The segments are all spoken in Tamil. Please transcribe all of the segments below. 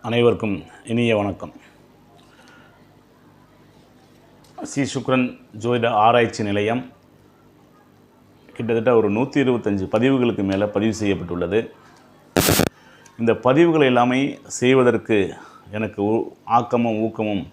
அனைவருக்கும் இனிய வணக்கம். ஸ்ரீ சுக்ரன் ஜோதிட ஆராய்ச்சி நிலையம் கிட்டத்தட்ட ஒரு 125 பதிவுகளுக்கு மேலே பதிவு செய்யப்பட்டுள்ளது. இந்த பதிவுகளை எல்லாமே செய்வதற்கு எனக்கு ஆக்கமும் ஊக்கமும்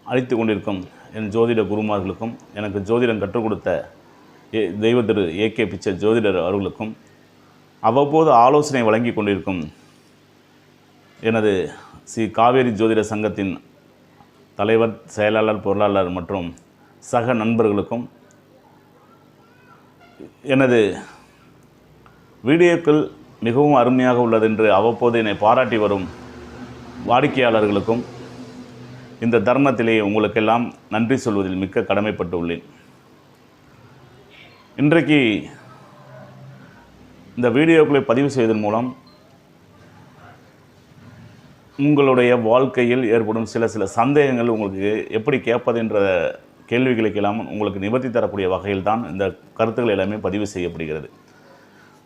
அளித்து கொண்டிருக்கும் என் ஜோதிட குருமார்களுக்கும், எனக்கு ஜோதிடம் கற்றுக் கொடுத்த தெய்வ திரு ஏகே பிச்சர் ஜோதிடர் அவர்களுக்கும், அவ்வப்போது ஆலோசனை வழங்கி கொண்டிருக்கும் எனது ஸ்ரீ காவேரி ஜோதிட சங்கத்தின் தலைவர், செயலாளர், பொருளாளர் மற்றும் சக நண்பர்களுக்கும், எனது வீடியோக்கள் மிகவும் அருமையாக உள்ளது என்று அவ்வப்போது என்னை பாராட்டி வரும் வாடிக்கையாளர்களுக்கும் இந்த தருணத்திலே உங்களுக்கெல்லாம் நன்றி சொல்வதில் மிக்க கடமைப்பட்டு உள்ளேன். இன்றைக்கு இந்த வீடியோக்களை பதிவு செய்வதன் மூலம் உங்களுடைய வாழ்க்கையில் ஏற்படும் சில சந்தேகங்கள் உங்களுக்கு எப்படி கேட்பது என்ற கேள்விகளுக்கெல்லாம் உங்களுக்கு நிவர்த்தி தரக்கூடிய வகையில் தான் இந்த கருத்துக்கள் எல்லாமே பதிவு செய்யப்படுகிறது.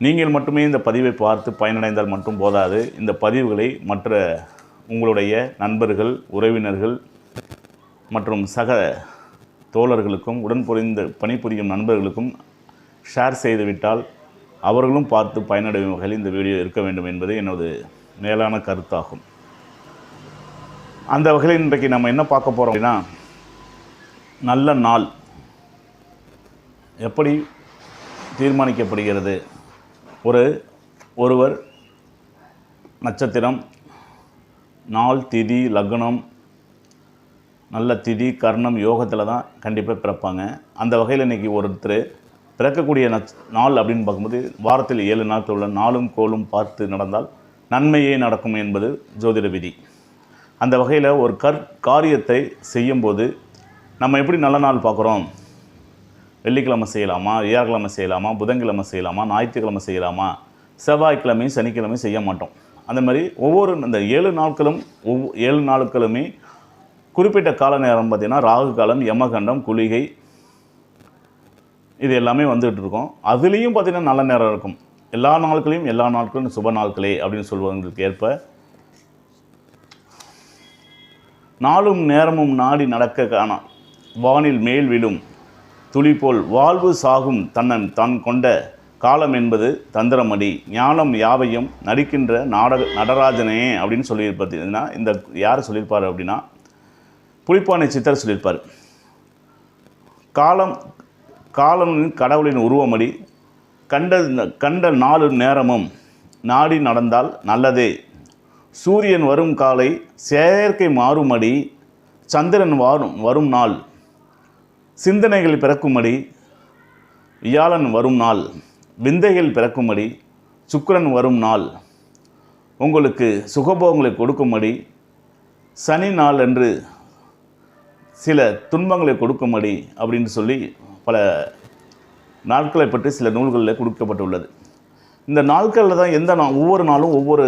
நீங்கள் மட்டுமே இந்த பதிவை பார்த்து பயனடைந்தால் மட்டும் போதாது. இந்த பதிவுகளை மற்ற உங்களுடைய நண்பர்கள், உறவினர்கள் மற்றும் சக தோழர்களுக்கும் பணிபுரியும் நண்பர்களுக்கும் ஷேர் செய்துவிட்டால் அவர்களும் பார்த்து பயனடையும் வகையில் இந்த வீடியோ இருக்க வேண்டும் என்பது எனது மேலான கருத்தாகும். அந்த வகையில் இன்றைக்கு நம்ம என்ன பார்க்க போகிறோம் அப்படின்னா, நல்ல நாள் எப்படி தீர்மானிக்கப்படுகிறது. ஒருவர் நட்சத்திரம், நாள், திதி, லக்னம், நல்ல திதி, கர்ணம், யோகத்தில் தான் கண்டிப்பாக பிறப்பாங்க. அந்த வகையில் இன்றைக்கி ஒருத்தர் பிறக்கக்கூடிய நாள் அப்படின்னு பார்க்கும்போது வாரத்தில் 7 நாட்கள் உள்ள நாளும் கோளும் பார்த்து நடந்தால் நன்மையே நடக்கும் என்பது ஜோதிட விதி. அந்த வகையில் ஒரு காரியத்தை செய்யும்போது நம்ம எப்படி நல்ல நாள் பார்க்குறோம்? வெள்ளிக்கிழமை செய்யலாமா, வியாழக்கிழமை செய்யலாமா, புதன்கிழமை செய்யலாமா, ஞாயிற்றுக்கிழமை செய்யலாமா, செவ்வாய்க்கிழமை, சனிக்கிழமை செய்ய மாட்டோம். அந்த மாதிரி இந்த 7 நாட்களுமே குறிப்பிட்ட கால நேரம் பார்த்திங்கன்னா ராகு காலம், யமகண்டம், குளிகை, இது எல்லாமே வந்துகிட்டு இருக்கோம். அதுலேயும் பார்த்திங்கன்னா நல்ல நேரம் இருக்கும். எல்லா நாட்களும் சுப நாட்களே அப்படின்னு சொல்வதற்கு ஏற்ப நாளும் நேரமும் நாடி நடக்க காணா வானில் மேல் விழும் துளி போல் வாழ்வு சாகும் தான் கொண்ட காலம் என்பது தந்திரமடி ஞானம் யாவையும் நடிக்கின்ற நடராஜனே அப்படின்னு சொல்லியிருப்பார்னா, இந்த யார் சொல்லியிருப்பார் அப்படின்னா புலிப்பானை சித்தர் சொல்லியிருப்பார். காலம் கடவுளின் உருவமடி கண்ட நாலு நேரமும் நாடி நடந்தால் நல்லதே. சூரியன் வரும் காலை செயற்கை மாறுமடி சந்திரன் வரும் நாள் சிந்தனைகள் பிறக்குமடி வியாழன் வரும் நாள் விந்தைகள் பிறக்குமடி சுக்கிரன் வரும் நாள் உங்களுக்கு சுகபோகங்களை கொடுக்கும்படி சனி நாள் என்று சில துன்பங்களை கொடுக்கும்படி அப்படின்னு சொல்லி பல நாட்களை பற்றி சில நூல்களில் கொடுக்கப்பட்டுள்ளது. இந்த நாட்களில் தான் ஒவ்வொரு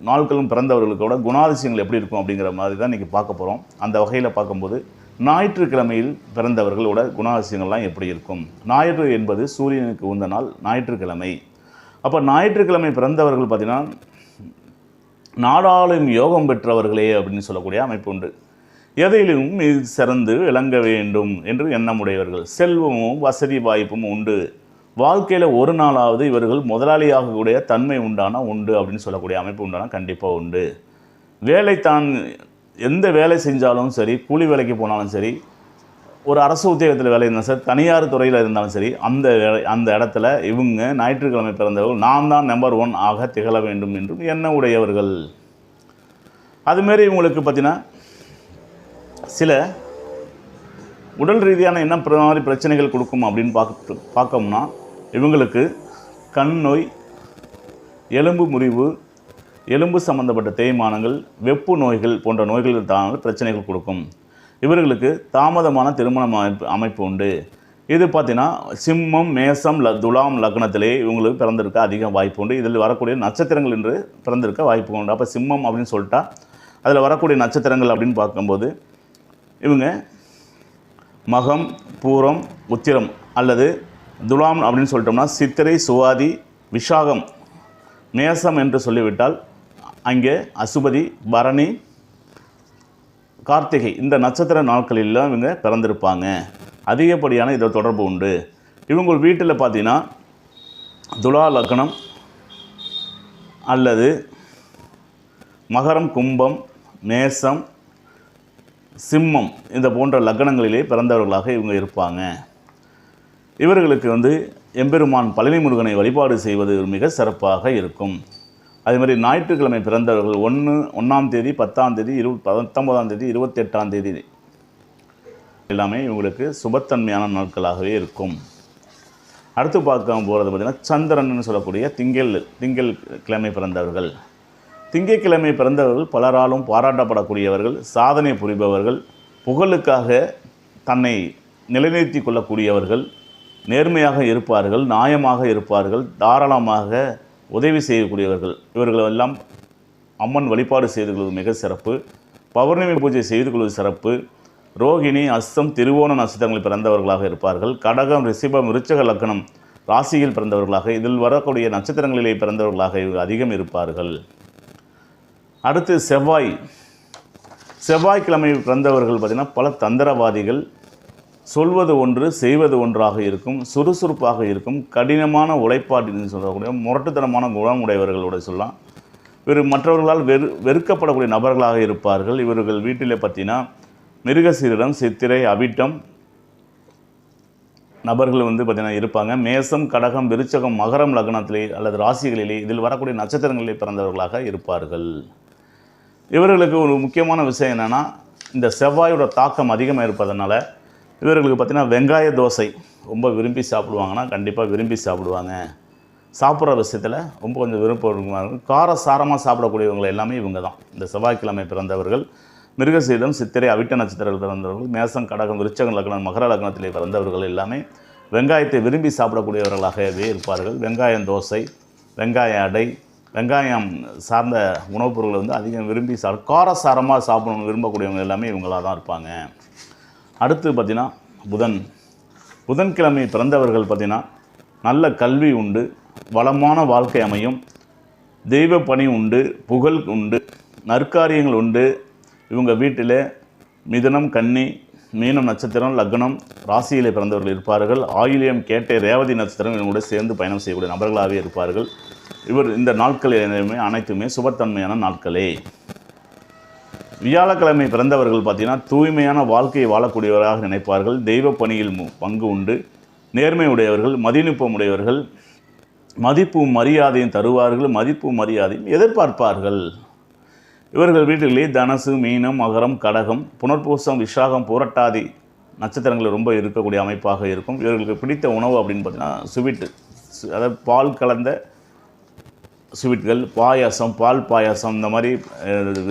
நாட்களும் பிறந்தவர்களுக்கோட குணாதிசயங்கள் எப்படி இருக்கும் அப்படிங்கிற மாதிரி தான் இன்றைக்கி பார்க்க போகிறோம். அந்த வகையில் பார்க்கும்போது ஞாயிற்றுக்கிழமையில் பிறந்தவர்களோட குணாதிசயங்கள்லாம் எப்படி இருக்கும். ஞாயிறு என்பது சூரியனுக்கு உந்த நாள் ஞாயிற்றுக்கிழமை. அப்போ ஞாயிற்றுக்கிழமை பிறந்தவர்கள் பார்த்திங்கன்னா நாடாளும் யோகம் பெற்றவர்களே அப்படின்னு சொல்லக்கூடிய அமைப்பு உண்டு. எதையிலும் சிறந்து விளங்க வேண்டும் என்று எண்ணமுடையவர்கள், செல்வமும் வசதி வாய்ப்பும் உண்டு. வாழ்க்கையில் ஒரு நாளாவது இவர்கள் முதலாளியாகக்கூடிய தன்மை உண்டு அப்படின்னு சொல்லக்கூடிய அமைப்பு கண்டிப்பாக உண்டு. எந்த வேலை செஞ்சாலும் சரி, கூலி வேலைக்கு போனாலும் சரி, ஒரு அரசு உத்தியோகத்தில் வேலை இருந்தாலும் சரி, தனியார் துறையில் இருந்தாலும் சரி, அந்த இடத்துல இவங்க ஞாயிற்றுக்கிழமை பிறந்தவர்கள் நான் தான் நம்பர் 1 ஆக திகழ வேண்டும் என்றும் எண்ண உடையவர்கள். அதுமாரி இவங்களுக்கு பார்த்திங்கன்னா சில உடல் ரீதியான என்ன மாதிரி பிரச்சனைகள் கொடுக்கும் அப்படின்னு பார்க்கோம்னா, இவங்களுக்கு கண் நோய், எலும்பு முறிவு, எலும்பு சம்பந்தப்பட்ட தேய்மானங்கள், வெப்பு நோய்கள் போன்ற நோய்கள் தான் பிரச்சனைகள் கொடுக்கும். இவர்களுக்கு தாமதமான திருமண அமைப்பு உண்டு. இது பார்த்திங்கன்னா சிம்மம், மேசம், துலாம் லக்னத்திலே இவங்களுக்கு பிறந்திருக்க அதிக வாய்ப்பு உண்டு. இதில் வரக்கூடிய நட்சத்திரங்கள் என்று பிறந்திருக்க வாய்ப்பு உண்டு. அப்போ சிம்மம் அப்படின்னு சொல்லிட்டா அதில் வரக்கூடிய நட்சத்திரங்கள் அப்படின்னு பார்க்கும்போது இவங்க மகம், பூரம், உத்திரம் அல்லது துலாம் அப்படின்னு சொல்லிட்டோம்னா சித்திரை, சுவாதி, விஷாகம், மேசம் என்று சொல்லிவிட்டால் அங்கே அசுபதி, பரணி, கார்த்திகை இந்த நட்சத்திர நாட்களிலாம் இவங்க பிறந்திருப்பாங்க. அதிகப்படியான இதை தொடர்பு உண்டு. இவங்க வீட்டில் பார்த்தீங்கன்னா துலா லக்னம் அல்லது மகரம், கும்பம், மேசம், சிம்மம் இந்த போன்ற லக்னங்களிலே பிறந்தவர்களாக இவங்க இருப்பாங்க. இவர்களுக்கு எம்பெருமான் பழனி முருகனை வழிபாடு செய்வது மிக சிறப்பாக இருக்கும். அதேமாதிரி ஞாயிற்றுக்கிழமை பிறந்தவர்கள் 1ஆம் தேதி, 10ஆம் தேதி, 19ஆம் தேதி, 28ஆம் தேதி எல்லாமே இவங்களுக்கு சுபத்தன்மையான நாட்களாகவே இருக்கும். அடுத்து பார்க்க போகிறது பார்த்திங்கன்னா சந்திரன் சொல்லக்கூடிய திங்கள் கிழமை பிறந்தவர்கள். திங்கட்கிழமை பிறந்தவர்கள் பலராலும் பாராட்டப்படக்கூடியவர்கள், சாதனை புரிபவர்கள், புகழுக்காக தன்னை நிலைநிறுத்தி கொள்ளக்கூடியவர்கள், நேர்மையாக இருப்பார்கள், நியாயமாக இருப்பார்கள், தாராளமாக உதவி செய்யக்கூடியவர்கள். இவர்களெல்லாம் அம்மன் வழிபாடு செய்து கொள்வது மிக சிறப்பு. பௌர்ணமி பூஜை செய்து கொள்வது சிறப்பு. ரோகிணி, அஸ்தம், திருவோண நட்சத்திரங்களில் பிறந்தவர்களாக இருப்பார்கள். கடகம், ரிஷபம், விருச்சக லக்னம் ராசியில் பிறந்தவர்களாக, இதில் வரக்கூடிய நட்சத்திரங்களிலே பிறந்தவர்களாக இவர்கள் அதிகம் இருப்பார்கள். அடுத்து செவ்வாய்க்கிழமை பிறந்தவர்கள் பார்த்திங்கன்னா பல தந்திரவாதிகள், சொல்வது ஒன்று செய்வது ஒன்றாக இருக்கும், சுறுசுறுப்பாக இருக்கும், கடினமான உழைப்பாட்டின்னு சொல்லக்கூடிய முரட்டுத்தனமான குணமுடையவர்களோட சொல்லலாம். இவர் மற்றவர்களால் வெறுக்கப்படக்கூடிய நபர்களாக இருப்பார்கள். இவர்கள் வீட்டிலே பார்த்தீங்கன்னா மிருகசீரிடம், சித்திரை, அவிட்டம் நபர்கள் பார்த்திங்கன்னா இருப்பாங்க. மேசம், கடகம், விருச்சகம், மகரம் லக்னத்திலே அல்லது ராசிகளிலே இதில் வரக்கூடிய நட்சத்திரங்களிலே பிறந்தவர்களாக இருப்பார்கள். இவர்களுக்கு ஒரு முக்கியமான விஷயம் என்னென்னா, இந்த செவ்வாயோட தாக்கம் அதிகமாக இருப்பதனால இவர்களுக்கு பார்த்திங்கன்னா வெங்காய தோசை ரொம்ப விரும்பி சாப்பிடுவாங்கன்னா கண்டிப்பாக விரும்பி சாப்பிடுவாங்க. சாப்பிட்ற விஷயத்தில் ரொம்ப கொஞ்சம் விருப்பம். காரசாரமாக சாப்பிடக்கூடியவங்க எல்லாமே இவங்க தான். இந்த செவ்வாய்க்கிழமை பிறந்தவர்கள் மிருகசீரிடம், சித்திரை, அவிட்ட நட்சத்திரங்கள் பிறந்தவர்கள், மேசம், கடகம், விருச்சகம் லக்னம், மகர லக்னத்திலே பிறந்தவர்கள் எல்லாமே வெங்காயத்தை விரும்பி சாப்பிடக்கூடியவர்களாகவே இருப்பார்கள். வெங்காயம் தோசை, வெங்காய அடை, வெங்காயம் சார்ந்த உணவுப் பொருட்களை அதிகம் விரும்பி காரசாரமாக சாப்பிடணும்னு விரும்பக்கூடியவங்க எல்லாமே இவங்களாக தான் இருப்பாங்க. அடுத்து பார்த்திங்கன்னா புதன்கிழமை பிறந்தவர்கள் பார்த்திங்கன்னா நல்ல கல்வி உண்டு, வளமான வாழ்க்கை அமையும், தெய்வ பணி உண்டு, புகழ் உண்டு, நற்காரியங்கள் உண்டு. இவங்க வீட்டில் மிதுனம், கன்னி, மீனம் நட்சத்திரம் லக்னம் ராசியிலே பிறந்தவர்கள் இருப்பார்கள். ஆயிலியம், கேட்டை, ரேவதி நட்சத்திரம் இவங்களோட சேர்ந்து பயணம் செய்யக்கூடிய நபர்களாகவே இருப்பார்கள். இந்த நாட்கள் அனைத்துமே சுபத்தன்மையான நாட்களே. வியாழக்கிழமை பிறந்தவர்கள் பார்த்திங்கன்னா தூய்மையான வாழ்க்கையை வாழக்கூடியவராக நினைப்பார்கள். தெய்வ பணியில் பங்கு உண்டு, நேர்மை உடையவர்கள், மதிநுட்பம் உடையவர்கள், மதிப்பும் மரியாதையும் தருவார்கள், மதிப்பும் மரியாதையும் எதிர்பார்ப்பார்கள். இவர்கள் வீட்டிலே தனுசு, மீனம், மகரம், கடகம், புனர்பூசம், விசாகம், புரட்டாதி நட்சத்திரங்கள் ரொம்ப இருக்கக்கூடிய அமைப்பாக இருக்கும். இவர்களுக்கு பிடித்த உணவு அப்படின்னு பார்த்திங்கன்னா ஸ்வீட்டு, அதாவது பால் கலந்த ஸ்வீட்கள், பாயாசம், பால் பாயாசம், இந்த மாதிரி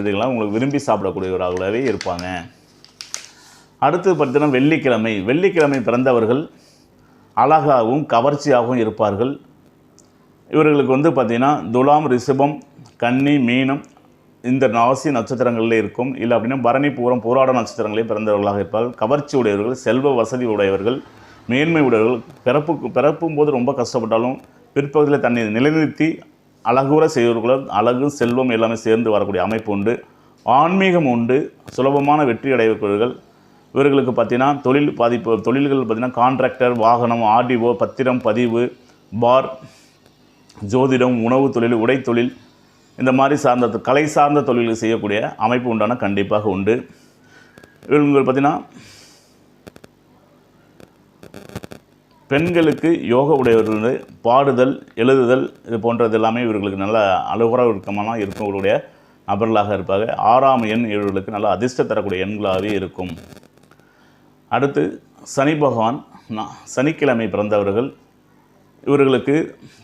இதுகள்லாம் உங்களுக்கு விரும்பி சாப்பிடக்கூடியவர்களாகவே இருப்பாங்க. அடுத்து பார்த்தீங்கன்னா வெள்ளிக்கிழமை பிறந்தவர்கள் அழகாகவும் கவர்ச்சியாகவும் இருப்பார்கள். இவர்களுக்கு பார்த்திங்கன்னா துலாம், ரிஷபம், கன்னி, மீனம் இந்த ராசி நட்சத்திரங்களில் இருக்கும். இல்லை அப்படின்னா பரணி, பூரம், போராட நட்சத்திரங்களே பிறந்தவர்களாக இருப்பார்கள். கவர்ச்சி உடையவர்கள், செல்வ வசதி உடையவர்கள், மேன்மை உடையவர்கள். பிறப்பும் போது ரொம்ப கஷ்டப்பட்டாலும் பிற்பகுதியில் தன்னை நிலைநிறுத்தி அழகுற செய்வர்கள், அழகு, செல்வம் எல்லாமே சேர்ந்து வரக்கூடிய அமைப்பு உண்டு. ஆன்மீகம் உண்டு, சுலபமான வெற்றி அடைவர்கள். இவர்களுக்கு பார்த்திங்கன்னா தொழில்கள் பார்த்திங்கன்னா கான்ட்ராக்டர், வாகனம், ஆர்டிஓ, பத்திரம் பதிவு, பார், ஜோதிடம், உணவு தொழில், உடை தொழில், இந்த மாதிரி சார்ந்த கலை சார்ந்த தொழில்கள் செய்யக்கூடிய அமைப்பு உண்டான கண்டிப்பாக உண்டு. இவங்க பார்த்திங்கன்னா பெண்களுக்கு யோக உடையவர்கள், பாடுதல், எழுதுதல் இது போன்றது எல்லாமே இவர்களுக்கு நல்ல அலுவலகமான இருக்கக்கூடிய நபர்களாக இருப்பாங்க. 6ஆம் எண் இவர்களுக்கு நல்ல அதிர்ஷ்டம் தரக்கூடிய எண்களாகவே இருக்கும். அடுத்து சனி பகவான் சனிக்கிழமை பிறந்தவர்கள் இவர்களுக்கு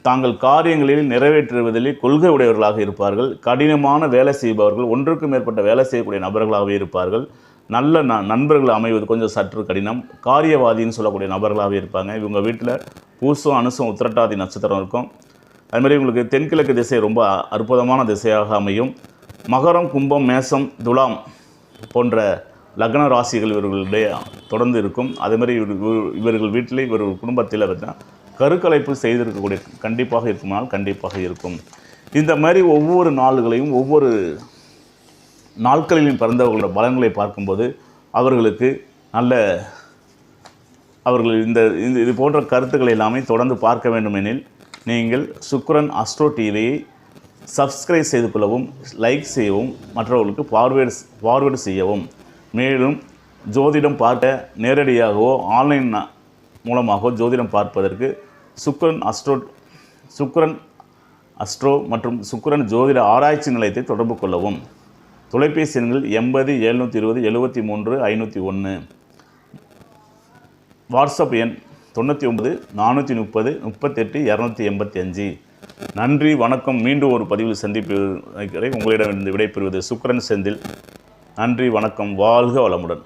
தாங்கள் காரியங்களில் நிறைவேற்றுவதில் கொள்கை உடையவர்களாக இருப்பார்கள். கடினமான வேலை செய்பவர்கள், ஒன்றுக்கும் மேற்பட்ட வேலை செய்யக்கூடிய நபர்களாகவே இருப்பார்கள். நல்ல நண்பர்கள் அமைவது கொஞ்சம் சற்று கடினம். காரியவாதின்னு சொல்லக்கூடிய நபர்களாகவே இருப்பாங்க. இவங்க வீட்டில் பூசம், அனுசம், உத்திரட்டாதி நட்சத்திரம் இருக்கும். அதுமாதிரி இவங்களுக்கு தென்கிழக்கு திசை ரொம்ப அற்புதமான திசையாக அமையும். மகரம், கும்பம், மேசம், துலாம் போன்ற லக்ன ராசிகள் இவர்களுடைய தொடர்ந்து இருக்கும். அதேமாதிரி இவர்கள் வீட்டில் இவர்கள் குடும்பத்தில் பார்த்தீங்கன்னா கருக்கலைப்பு செய்திருக்கக்கூடிய கண்டிப்பாக இருக்குமானால் கண்டிப்பாக இருக்கும். இந்த மாதிரி ஒவ்வொரு நாள்களையும் ஒவ்வொரு நாட்களிலும் பிறந்தவர்களோட பலன்களை பார்க்கும்போது அவர்களுக்கு நல்ல அவர்கள் இது போன்ற கருத்துக்களை எல்லாமே தொடர்ந்து பார்க்க வேண்டுமெனில் நீங்கள் சுக்கிரன் அஸ்ட்ரோ டிவியை சப்ஸ்கிரைப் செய்து கொள்ளவும், லைக் செய்யவும், மற்றவர்களுக்கு ஃபார்வேர்டு செய்யவும். மேலும் ஜோதிடம் பார்க்க நேரடியாகவோ ஆன்லைன் மூலமாகவோ ஜோதிடம் பார்ப்பதற்கு சுக்கிரன் அஸ்ட்ரோ மற்றும் சுக்கிரன் ஜோதிட ஆராய்ச்சி நிலையத்தை தொடர்பு கொள்ளவும். தொலைபேசி எண்கள் 80 720 73 501. வாட்ஸ்அப் எண் 99 430 38 285. நன்றி, வணக்கம். மீண்டும் ஒரு பதிவில் சந்திப்பு உங்களிடம் விடைபெறுவது சுக்கிரன் செந்தில். நன்றி, வணக்கம். வாழ்க வளமுடன்.